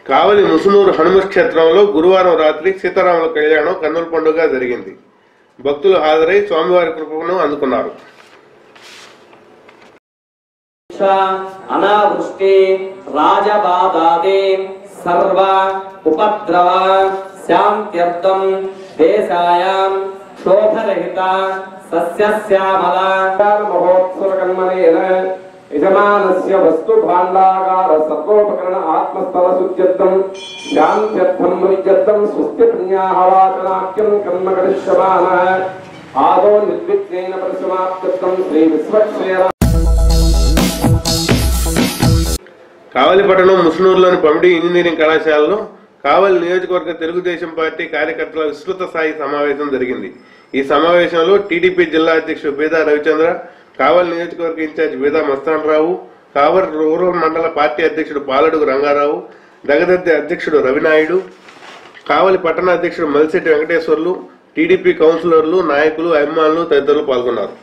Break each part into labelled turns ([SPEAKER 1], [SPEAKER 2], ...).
[SPEAKER 1] కావలి ముసునూరు హనుమ క్షేత్రంలో గురువారం రాత్రి సీతారాముల కళ్యాణం కన్నుల పండుగ జరిగింది. భక్తులు హాజరై స్వామివారి కృపను అందుకున్నారు.
[SPEAKER 2] అనావృష్టి రాజబాధాదే సర్వ ఉపద్రవ శాంత్యర్థం దేశాయాం శోభరహిత సస్యశ్యామల మహోత్సవ కర్మణేన యజమానస్య వస్తు భాండాగార సర్వోపకరణ ఆత్మస్థల శుద్ధ్యర్థం శాంత్యర్థం విద్యర్థం స్వస్తి పుణ్యాహవాచనాఖ్యం కర్మ కరిష్యమానః ఆదో నిర్విఘ్నేన పరిసమాప్త్యర్థం శ్రీ విశ్వక్షేర.
[SPEAKER 1] కావలి పట్టణం ముసునూరులోని పమిడి ఇంజనీరింగ్ కళాశాలలో కావలి నియోజకవర్గ తెలుగుదేశం పార్టీ కార్యకర్తల విస్తృత స్థాయి సమావేశం జరిగింది. ఈ సమావేశంలో టీడీపీ జిల్లా అధ్యక్షుడు బేదా రవిచంద్ర, కావలి నియోజకవర్గ ఇన్ఛార్జ్ బేదా మస్తానరావు, కావలి రూరల్ మండల పార్టీ అధ్యక్షుడు పాలడుగు రంగారావు, దగదర్తి అధ్యక్షుడు రవినాయుడు, కావలి పట్టణ అధ్యక్షుడు మల్శెట్టి వెంకటేశ్వర్లు, టీడీపీ కౌన్సిలర్లు, నాయకులు, అభిమానులు తదితరులు పాల్గొన్నారు.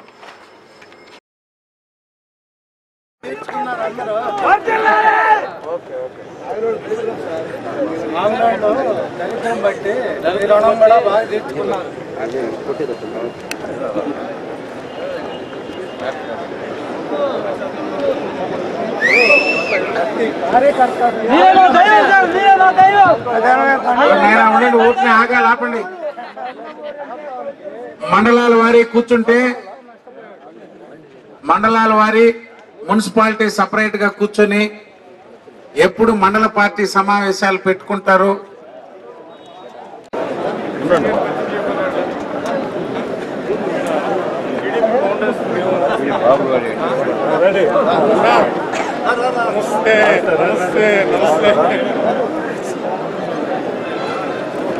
[SPEAKER 3] ఆపండి. మండలాల వారి కూర్చుంటే మండలాల వారి మున్సిపాలిటీ సపరేట్ గా కూర్చొని ఎప్పుడు మండల పార్టీ సమావేశాలు పెట్టుకుంటారు.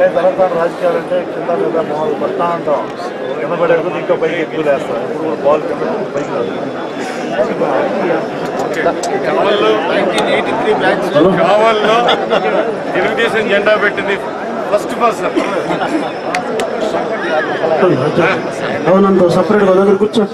[SPEAKER 4] తెలంగాణ రాజకీయాలంటే కింద మీద మామూలు పడతా ఉంటాం, కింద పడే ఇంకా పైకి ఎక్కువ వేస్తాం. ఎప్పుడు కూడా బాల్ కింద పైకి రాదు. కావల్లో తెలుగుదేశం జెండా పెట్టింది ఫస్ట్ పర్సన్.
[SPEAKER 5] అవునంత సపరేట్ గా దగ్గర కూర్చో.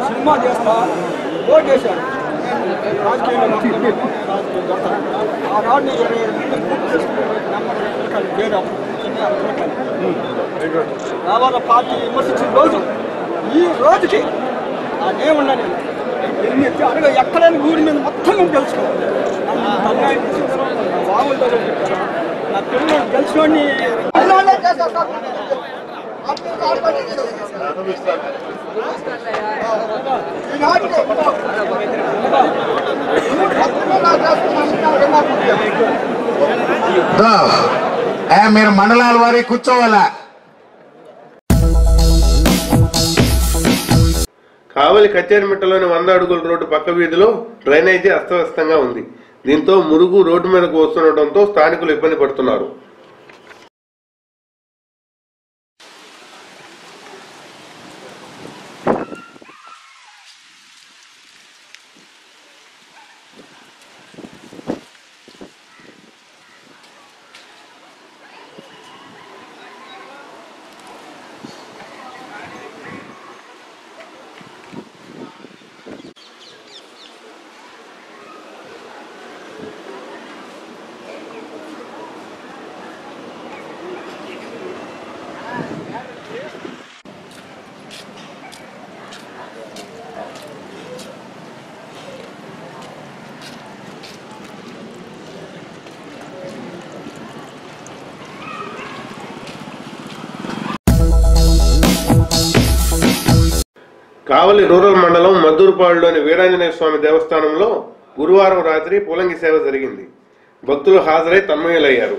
[SPEAKER 6] సినిమా చేస్తా ఓట్ చేశాను రాజకీయంలో. ఆ రాడ్ని రావాల పార్టీ విమర్శించిన రోజు ఈ రోజుకి అదేమన్నా నేను ఎన్ని అడగ ఎక్కడైనా ఊరి మీద మొత్తం నేను తెలుసుకోవాలి. బాగుంటుందో చెప్పాను. నా పిల్లలు గెలిచినోడిని
[SPEAKER 3] మీరు మండలాల వారి కూర్చోవాలా.
[SPEAKER 1] కావలి కచ్చేరిమిట్టలోని 100 అడుగుల రోడ్డు పక్క వీధిలో డ్రైనేజీ అస్తవ్యస్తంగా ఉంది. దీంతో మురుగు రోడ్డు మీదకు వస్తుండటంతో స్థానికులు ఇబ్బంది పడుతున్నారు. కావలి రూరల్ మండలం మద్దూరుపాడులోని వీరాంజనేయ స్వామి దేవస్థానంలో గురువారం రాత్రి పూలంగి సేవ జరిగింది. భక్తులు హాజరై తన్మయులయ్యారు.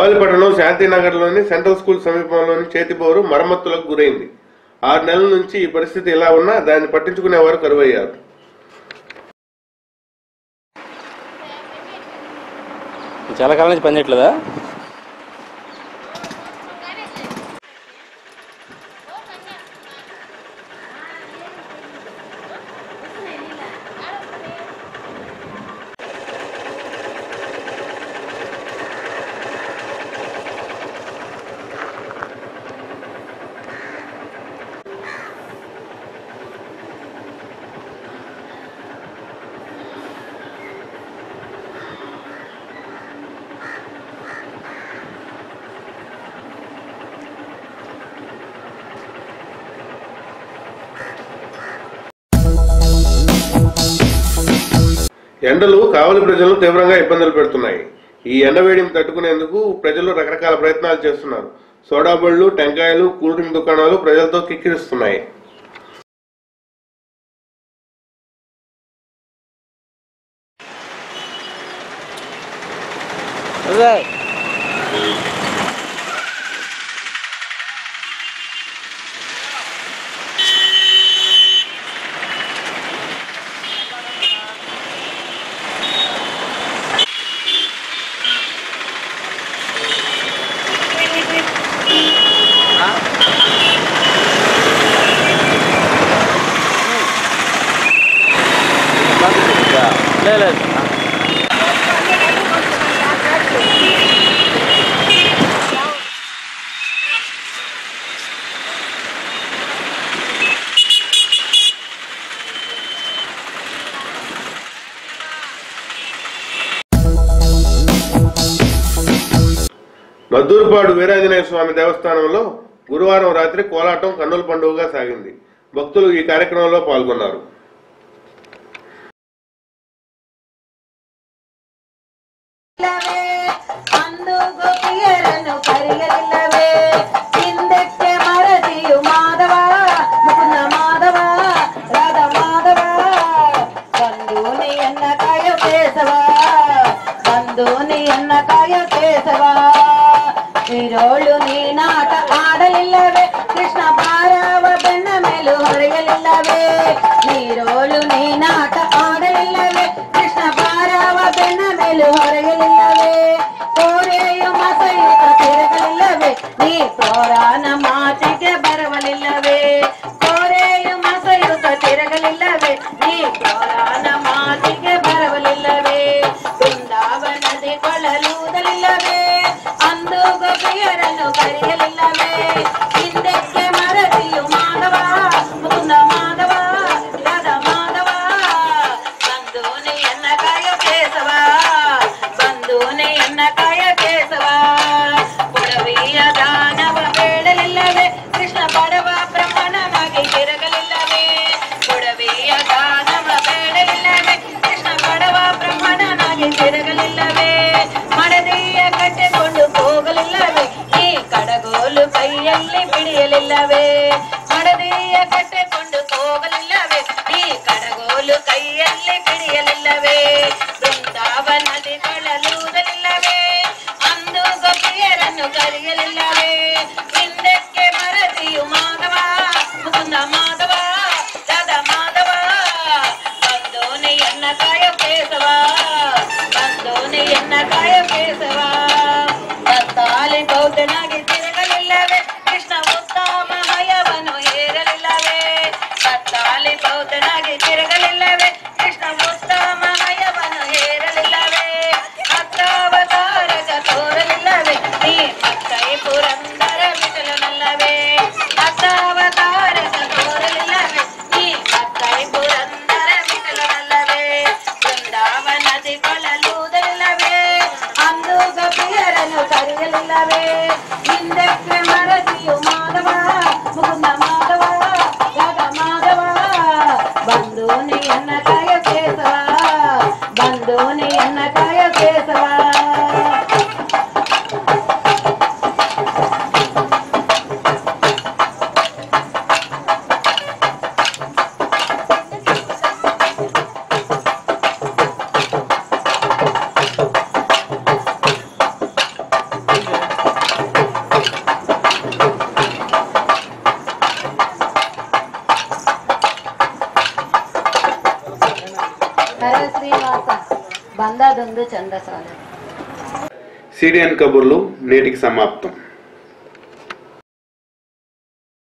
[SPEAKER 1] కావలిపట్టణం శాంతినగర్లోని సెంట్రల్ స్కూల్ సమీపంలోని చేతిబోరు మరమ్మతులకు గురైంది. 6 నెలల నుంచి ఈ పరిస్థితి ఇలా ఉన్నా దాన్ని పట్టించుకునేవారు కరువయ్యారు.
[SPEAKER 7] చాలా కాలం నుంచి పనిచేయట్లేదా?
[SPEAKER 1] ఎండలు కావలి ప్రజలను తీవ్రంగా ఇబ్బందులు పెడుతున్నాయి. ఈ ఎండవేడిని తట్టుకునేందుకు ప్రజలు రకరకాల ప్రయత్నాలు చేస్తున్నారు. సోడా బళ్ళు, టెంకాయలు, కూల్ డ్రింక్ దుకాణాలు ప్రజలతో కిక్కిరిస్తున్నాయి.
[SPEAKER 7] లేదు
[SPEAKER 1] మద్దూరుపాడు వీరాంజనేయ స్వామి దేవస్థానంలో గురువారం రాత్రి కోలాటం కన్నుల పండుగగా సాగింది. భక్తులు ఈ కార్యక్రమంలో పాల్గొన్నారు.
[SPEAKER 8] ఈరోళ్ళు నీ నాట ఆడలిల్లవే కృష్ణ పారావ బెన్న మేలు ಹೊರಗಲಿಲ್ಲವೇ ನೀರೋಳು ನೀ ನಾಟ ಆಡಲಿಲ್ಲವೇ ಕೃಷ್ಣ ಪಾರಾವ ಬೆನ್ನ ಮೇಲು ಹೊರಗಲಿಲ್ಲವೇ ಕೋರೆಯು ಮಸಯುತ ತಿರುಗಲಿಲ್ಲವೇ ನೀ ಪೌರಾಣ ಮಾತಿಗೆ ಬರವಲಿಲ್ಲವೇ ಕೋರೆಯು ಮಸಯುತ ತಿರುಗಲಿಲ್ಲವೇ ನೀ ಪೌರಾಣ ಮಾತಿಗೆ ಬರವಲಿಲ್ಲವೇ ಬೃಂದಾವನದಿ ಕೊಳಲೂದಲಿಲ್ಲವೇ ಅಂದು ಗೋಪಿಯರನ್ನು ಕರೆಯಲಿಲ್ಲವೇ ಹಿಂದಕ್ಕೆ ಮರದಿಯು ಮಾಧವ ಮುಕುಂದ ಮಾಧವ ರಾಧ ಮಾಧವ ಬಂದೂನೆ ಎನ್ನ ಕಾಯ ಕೇಸವ ಬಂದೂನೆ ಎನ್ನ ಕಾಯ ಕೇಸವ ಪುಡವಿಯ ದಾನವ ಬೇಡಲಿಲ್ಲವೇ ಕೃಷ್ಣ ಬಡವ ಬ್ರಹ್ಮಣನಾಗಿ ತಿರುಗಲಿಲ್ಲವೇ ಪುಡವಿಯ ದಾನವ ಬೇಡಲಿಲ್ಲವೇ ಕೃಷ್ಣ ಬಡವ ಬ್ರಹ್ಮಣನಾಗಿ ತಿರುಗಲಿಲ್ಲವೇ ಮಡದಿಯ ಕಟ್ಟಿಕೊಂಡು ಹೋಗಲಿಲ್ಲವೇ ಈ ಕಡಗೋಲು ಕೈಯಲ್ಲಿ ಬಿಡಿಯಲಿಲ್ಲವೇ ಮಡದಿಯ ಕಟ್ಟಿಕೊಂಡು ಹೋಗಲಿಲ್ಲವೇ ಈ ಕಡಗೋಲು ಕೈಯಲ್ಲಿ ಬಿಡಿಯಲಿಲ್ಲವೇ ಬೃಂದಾವನದಿ ಕೊಳಲೂದಲಿಲ್ಲವೇ ಅಂದು ಗೋಪಿಯರನ್ನು ಕರೆಯಲಿಲ್ಲವೇ ಹಿಂದಕ್ಕೆ ಮರದಿಯು ಮಾಧವ ಮುಕುಂದ ಮಾಧವ ರಾಧ ಮಾಧವ ಬಂದೋನೆ ಎನ್ನ ಕಾಯ ಕೇಸವ ಬಂದೋನೆ ಎನ್ನ ಕಾಯ ಕೇಸವ ತತ್ತಾಲಿ ಬೌದ್ಧನಾಗಿ ತಿರುಗಲಿಲ್ಲವೇ ಕೃಷ್ಣ ಉತ್ತಮ ಹಯವನು ಏರಲಿಲ್ಲವೇ ತತ್ತಾಲಿ ಬೌದ್ಧನಾಗಿ ತಿರುಗಲಿಲ್ಲವೇ ಕೃಷ್ಣ ಉತ್ತಮ ಹಯವನು ಏರಲಿಲ್ಲವೇ ಅಕ್ರಾವತಾರಗ ತೋರಲಿಲ್ಲವೇ ನೀ ಮಕ್ಕೈ ಪುರಂದರ బందాదుందు చందసాల.
[SPEAKER 9] సిడిఎన్ కబుర్లు నేటికి సమాప్తం.